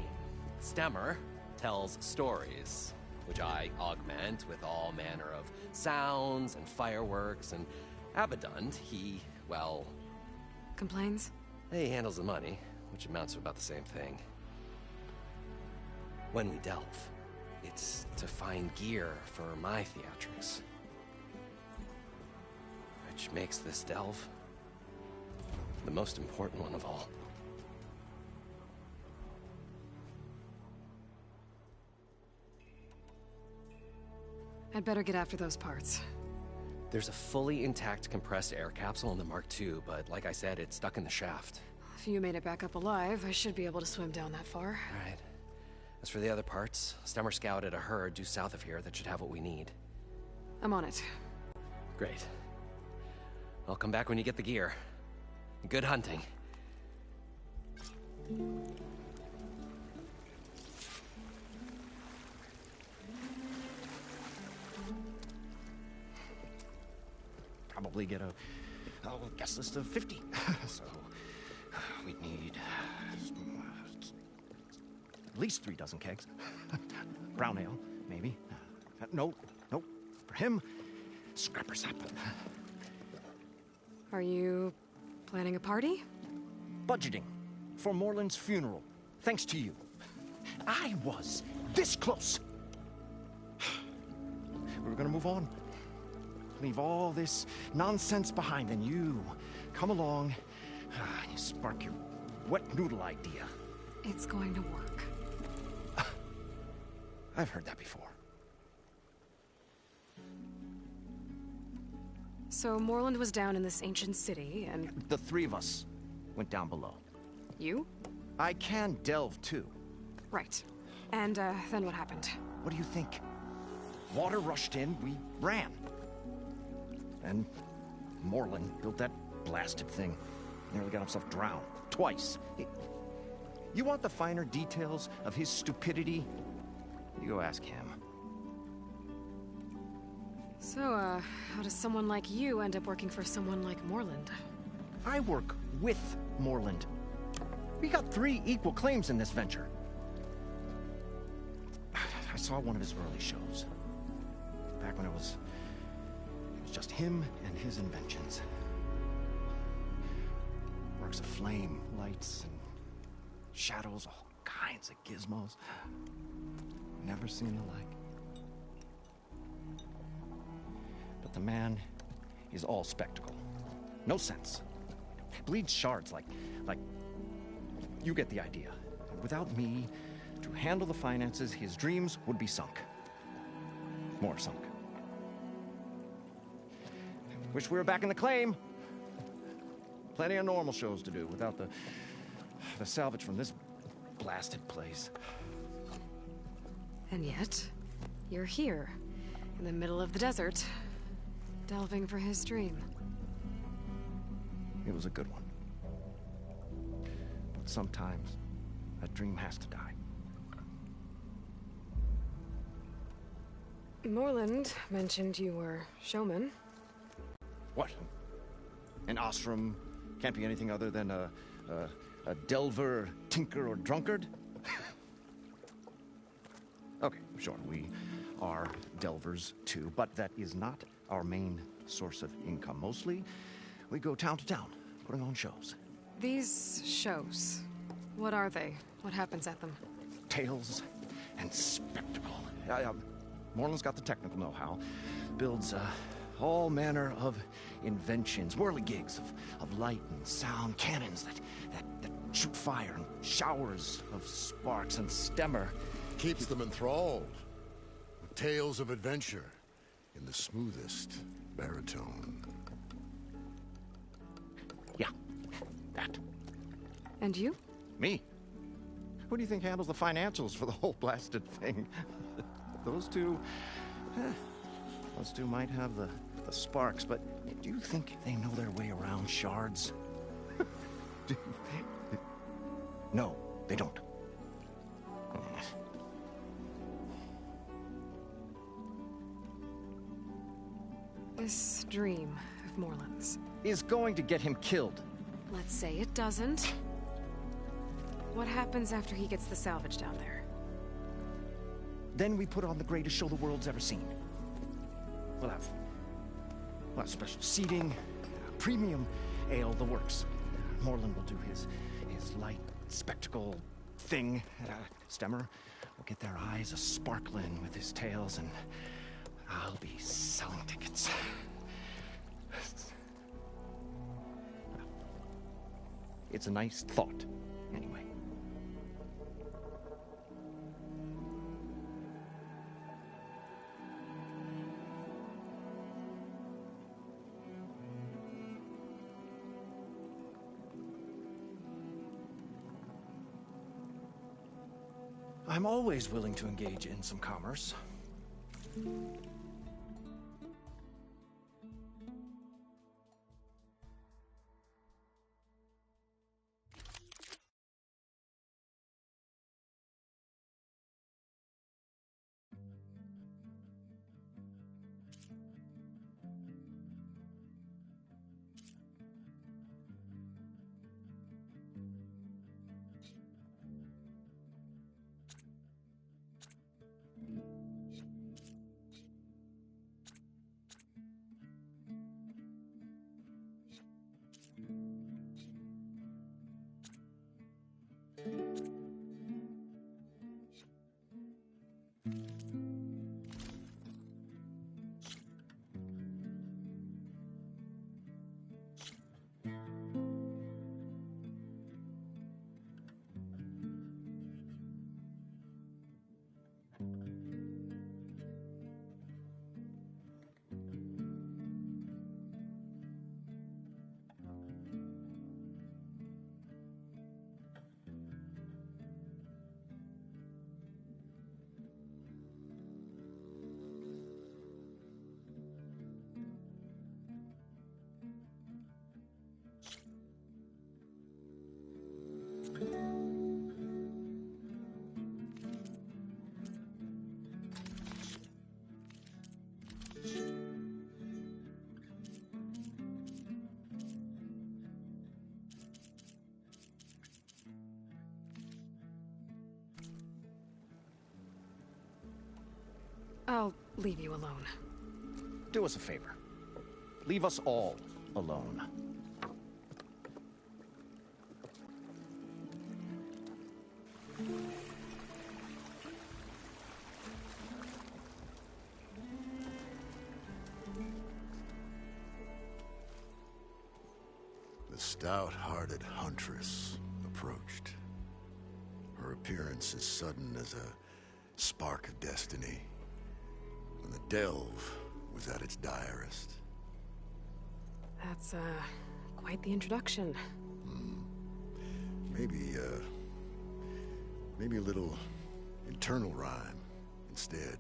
R: Stemmer tells stories, which I augment with all manner of sounds and fireworks, and Abaddon, he, well...
A: Complains?
R: He handles the money, which amounts to about the same thing. When we delve, it's to find gear for my theatrics. Which makes this delve the most important one of all.
A: I'd better get after those parts.
R: There's a fully intact compressed air capsule in the Mark II, but like I said, it's stuck in the shaft.
A: If you made it back up alive, I should be able to swim down that far.
R: Right. As for the other parts, Stemmer scouted a herd due south of here that should have what we need.
A: I'm on it.
R: Great. I'll come back when you get the gear. Good hunting.
P: Probably get a guest list of 50. So we'd need at least 3 dozen kegs. Brown ale, maybe. No. For him, scrapper sap.
A: Are you planning a party?
P: Budgeting for Moreland's funeral, thanks to you. I was this close. We were gonna move on. Leave all this nonsense behind, and you come along and you spark your wet noodle idea.
A: It's going to work.
P: I've heard that before.
A: So Moreland was down in this ancient city, and...
P: The 3 of us went down below.
A: You?
P: I can delve, too.
A: Right. And, then what happened?
P: What do you think? Water rushed in, we ran. And Moreland built that blasted thing. Nearly got himself drowned. Twice. You want the finer details of his stupidity? You go ask him.
A: So, how does someone like you end up working for someone like Moreland?
P: I work with Moreland. We got 3 equal claims in this venture. I saw one of his early shows. Back when it was just him and his inventions. Works of flame, lights, and shadows, all kinds of gizmos. Never seen the like. But the man is all spectacle. No sense. Bleeds shards like you get the idea. And without me to handle the finances, his dreams would be sunk. More sunk. Wish we were back in the claim. Plenty of normal shows to do without the salvage from this blasted place.
A: And yet, you're here, in the middle of the desert, delving for his dream.
P: It was a good one. But sometimes, a dream has to die.
A: Moreland mentioned you were showman.
P: What? An ostrom can't be anything other than a delver, tinker, or drunkard? Okay, sure, we are delvers too, but that is not our main source of income. Mostly, we go town to town, putting on shows.
A: These shows, what are they? What happens at them?
P: Tales and spectacle. Moreland's got the technical know-how. Builds all manner of inventions, whirligigs of light and sound, cannons that shoot fire, and showers of sparks, and stemmer.
Q: Keeps them enthralled. With tales of adventure in the smoothest baritone.
P: Yeah, that.
A: And you?
P: Me? Who do you think handles the financials for the whole blasted thing? Those two might have the sparks, but do you think they know their way around shards? No, they don't.
A: This dream of Moreland's
P: is going to get him killed.
A: Let's say it doesn't. What happens after he gets the salvage down there?
P: Then we put on the greatest show the world's ever seen. We'll have special seating, premium ale, the works. Moreland will do his light spectacle thing. Stemmer will get their eyes a-sparkling with his tales, and I'll be selling tickets. It's a nice thought, anyway. I'm always willing to engage in some commerce.
A: leave you alone.
P: Do us a favor. Leave us all alone.
Q: The stout-hearted huntress approached. Her appearance as sudden as a spark of destiny, when the delve was at its direst.
A: That's, quite the introduction.
Q: Maybe a little internal rhyme instead.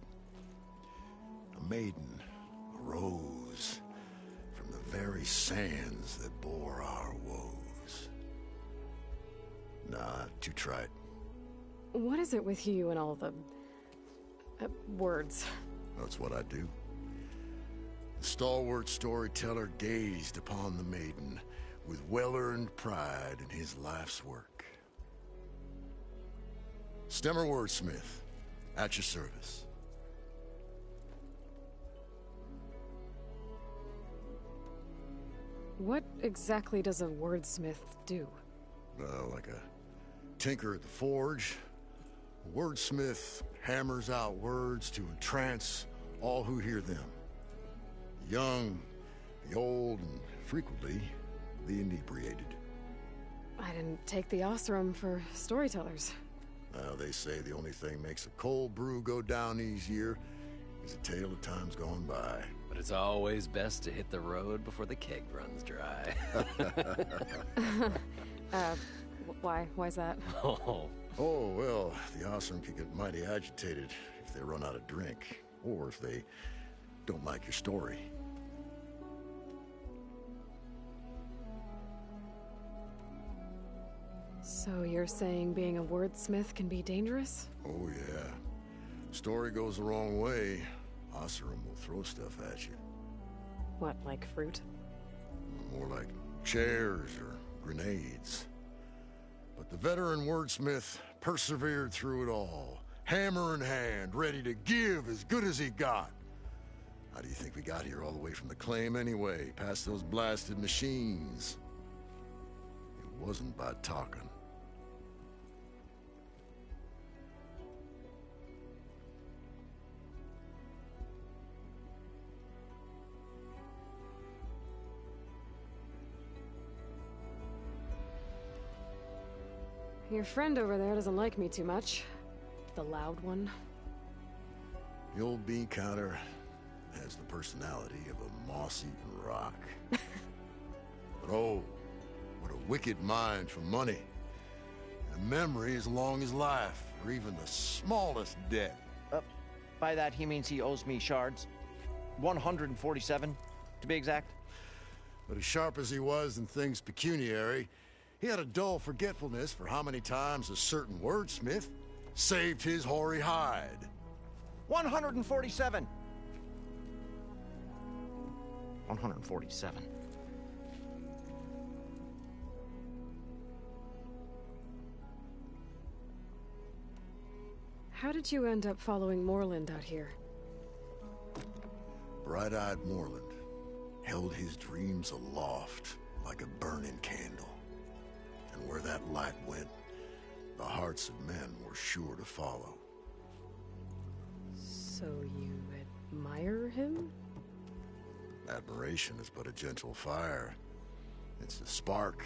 Q: A maiden arose from the very sands that bore our woes. Nah, too trite.
A: What is it with you and all the... words?
Q: That's what I do. The stalwart storyteller gazed upon the maiden with well-earned pride in his life's work. Stemmer wordsmith, at your service.
A: What exactly does a wordsmith do?
Q: Like a tinker at the forge. A wordsmith hammers out words to entrance all who hear them. The young, the old, and frequently, the inebriated.
A: I didn't take the Osram for storytellers.
Q: Well, they say the only thing makes a cold brew go down easier is a tale of times gone by.
R: But it's always best to hit the road before the keg runs dry.
A: Why's that?
Q: Oh, well, the Osram can get mighty agitated if they run out of drink, or if they don't like your story.
A: So you're saying being a wordsmith can be dangerous?
Q: Oh, yeah. Story goes the wrong way, Osram will throw stuff at you.
A: What, like fruit?
Q: More like chairs or grenades. But the veteran wordsmith persevered through it all, hammer in hand, ready to give as good as he got. How do you think we got here all the way from the claim anyway, past those blasted machines? It wasn't by talking.
A: Your friend over there doesn't like me too much. The loud one.
Q: The old bean counter has the personality of a moss-eaten rock. But oh, what a wicked mind for money. And a memory as long as life, or even the smallest debt.
P: By that he means he owes me shards. 147, to be exact.
Q: But as sharp as he was in things pecuniary, he had a dull forgetfulness for how many times a certain wordsmith saved his hoary hide.
P: 147. 147.
A: How did you end up following Moreland out here?
Q: Bright-eyed Moreland held his dreams aloft like a burning candle. And where that light went, the hearts of men were sure to follow.
A: So you admire him?
Q: Admiration is but a gentle fire. It's the spark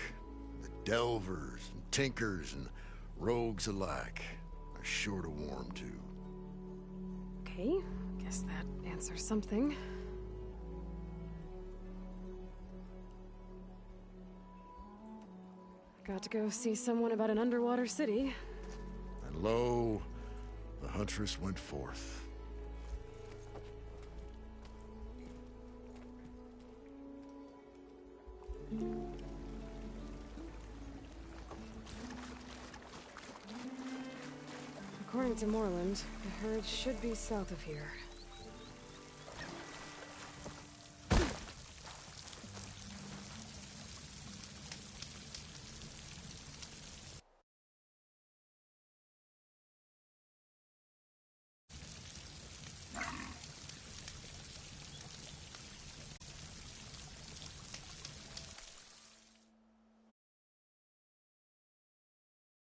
Q: the delvers and tinkers and rogues alike are sure to warm to.
A: Okay, guess that answers something. Got to go see someone about an underwater city.
Q: And lo, the huntress went forth.
A: According to Moreland, the herd should be south of here.